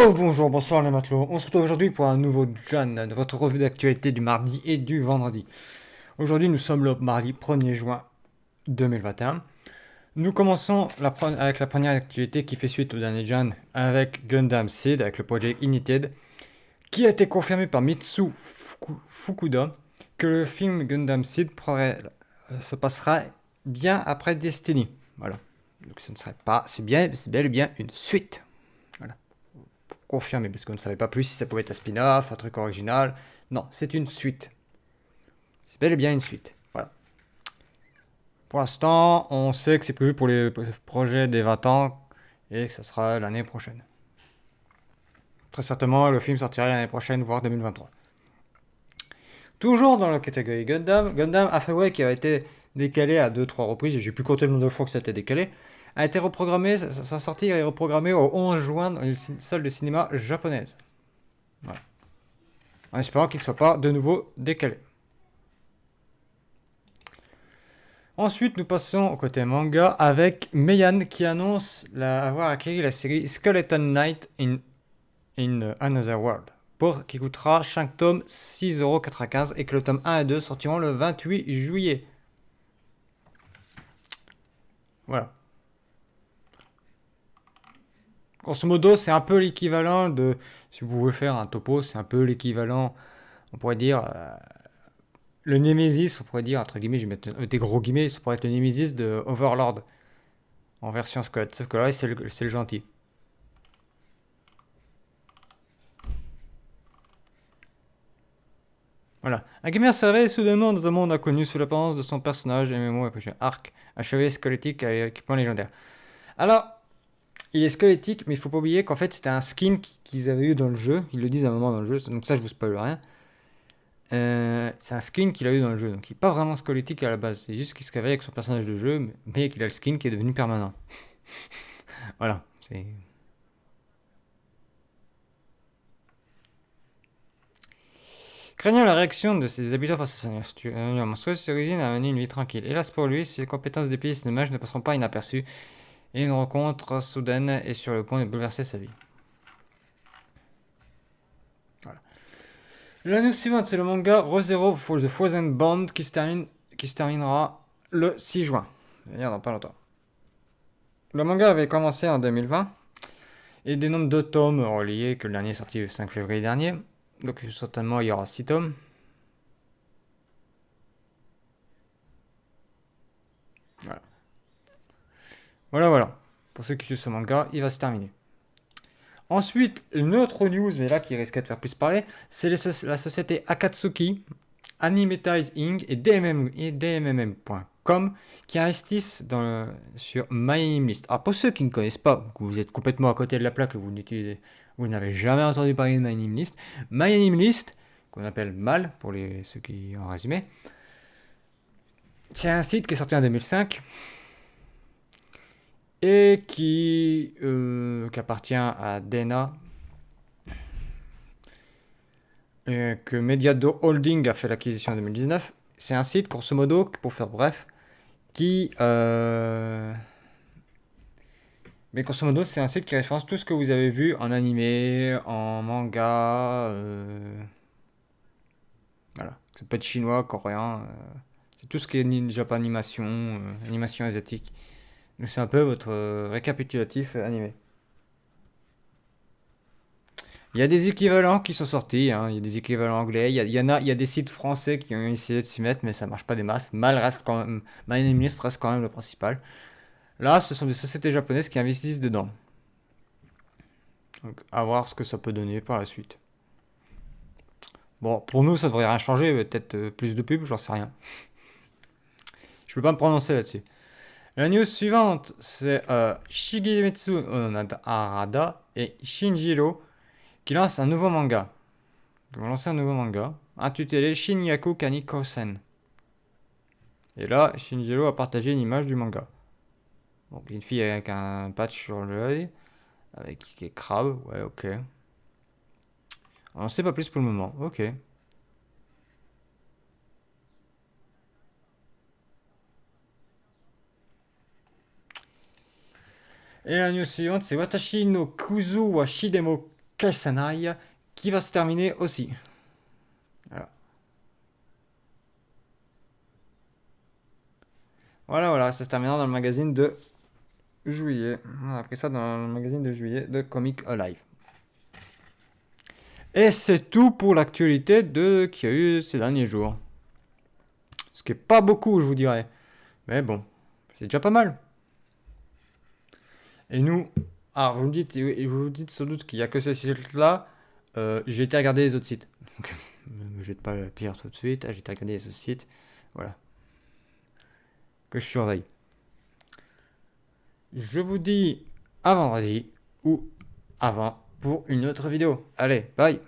Oh bonjour, bonsoir les matelots. On se retrouve aujourd'hui pour un nouveau Jan, votre revue d'actualité du mardi et du vendredi. Aujourd'hui, nous sommes le mardi 1er juin 2021. Nous commençons avec la première actualité qui fait suite au dernier Jan avec Gundam Seed, avec le projet Ignited, qui a été confirmé par Mitsu Fukuda que le film Gundam Seed se passera bien après Destiny. Voilà. Donc ce ne serait pas, c'est bel et bien une suite. Voilà. Confirmé, parce qu'on ne savait pas plus si ça pouvait être un spin-off, un truc original. Non, c'est une suite. C'est bel et bien une suite. Voilà. Pour l'instant, on sait que c'est prévu pour les projets des 20 ans et que ça sera l'année prochaine. Très certainement, le film sortira l'année prochaine, voire 2023. Toujours dans la catégorie Gundam, Gundam Hathaway qui a été décalé à 2-3 reprises, et j'ai plus compté le nombre de fois que ça a été décalé, a été reprogrammé, sa sortie est reprogrammée au 11 juin dans une salle de cinéma japonaise. Voilà. En espérant qu'il ne soit pas de nouveau décalé. Ensuite, nous passons au côté manga avec Meian qui annonce avoir acquis la série Skeleton Knight in Another World, qui coûtera chaque tome 6,95€ et que le tome 1 et 2 sortiront le 28 juillet. Voilà. Grosso modo, c'est un peu l'équivalent de. Si vous pouvez faire un topo, c'est un peu l'équivalent, on pourrait dire. Le Nemesis, on pourrait dire, entre guillemets, je vais mettre des gros guillemets, ça pourrait être le Nemesis de Overlord en version squelette. Sauf que là, c'est le gentil. Voilà. Un gamer s'éveille soudainement dans un monde inconnu sous l'apparence de son personnage MMO RPG Arc, un chevalier squelettique à équipement légendaire. Alors, il est squelettique, mais il faut pas oublier qu'en fait c'était un skin qu'ils avaient eu dans le jeu. Ils le disent à un moment dans le jeu, donc ça je vous spoil rien. C'est un skin qu'il a eu dans le jeu, donc il n'est pas vraiment squelettique à la base. C'est juste qu'il se réveille avec son personnage de jeu, mais qu'il a le skin qui est devenu permanent. Voilà, c'est. Craignant la réaction de ses habitants face à sa nature monstrueuse, ses origines a mené une vie tranquille. Hélas pour lui, ses compétences d'épéiste de mage ne passeront pas inaperçues, et une rencontre soudaine est sur le point de bouleverser sa vie. Voilà. La news suivante, c'est le manga Re:Zero for the Frozen Bond qui se terminera le 6 juin. C'est-à-dire dans pas longtemps. Le manga avait commencé en 2020 et des nombres de tomes reliés que le dernier est sorti le 5 février dernier. Donc certainement il y aura 6 tomes. Voilà. Voilà. Pour ceux qui suivent ce manga, il va se terminer. Ensuite, une autre news, mais là qui risque de faire plus parler, c'est la société Akatsuki, Animetize Inc. et DMMM.com qui investissent sur MyAnimeList. Alors pour ceux qui ne connaissent pas, que vous êtes complètement à côté de la plaque et vous n'avez jamais entendu parler de MyAnimeList, qu'on appelle MAL pour ceux qui ont résumé, c'est un site qui est sorti en 2005 et qui appartient à Dena, que Mediado Holding a fait l'acquisition en 2019. C'est un site, grosso modo, pour faire bref, qui... Mais grosso modo, c'est un site qui référence tout ce que vous avez vu en animé, en manga... Voilà. Ça peut être chinois, coréen... c'est tout ce qui est Japanimation, animation asiatique. Donc c'est un peu votre récapitulatif animé. Il y a des équivalents qui sont sortis, hein. Il y a des équivalents anglais, il y a des sites français qui ont essayé de s'y mettre, mais ça marche pas des masses. My Name List reste quand même le principal. Là, ce sont des sociétés japonaises qui investissent dedans. Donc, à voir ce que ça peut donner par la suite. Bon, pour nous, ça devrait rien changer, peut-être plus de pubs, j'en sais rien. Je peux pas me prononcer là-dessus. La news suivante, c'est Shigemitsu Harada et Shinjiro qui lancent un nouveau manga. Ils vont lancer un nouveau manga intitulé Shinyaku Kanikosen. Et là, Shinjiro a partagé une image du manga. Donc une fille avec un patch sur l'œil, avec qui est crabe, ouais, ok. On ne sait pas plus pour le moment, ok. Et la news suivante, c'est Watashi no Kuzu wa Shidemo Kessenai qui va se terminer aussi. Voilà. Voilà, ça se terminera dans le magazine de juillet. On a pris ça dans le magazine de juillet de Comic Alive. Et c'est tout pour l'actualité qu'il y a eu ces derniers jours. Ce qui est pas beaucoup, je vous dirais. Mais bon, c'est déjà pas mal. Et nous, alors vous vous dites sans doute qu'il n'y a que ce site-là. J'ai été regarder les autres sites. Donc, ne me jette pas la pierre tout de suite. J'ai été regarder les autres sites. Voilà. Que je surveille. Je vous dis à vendredi ou avant pour une autre vidéo. Allez, bye!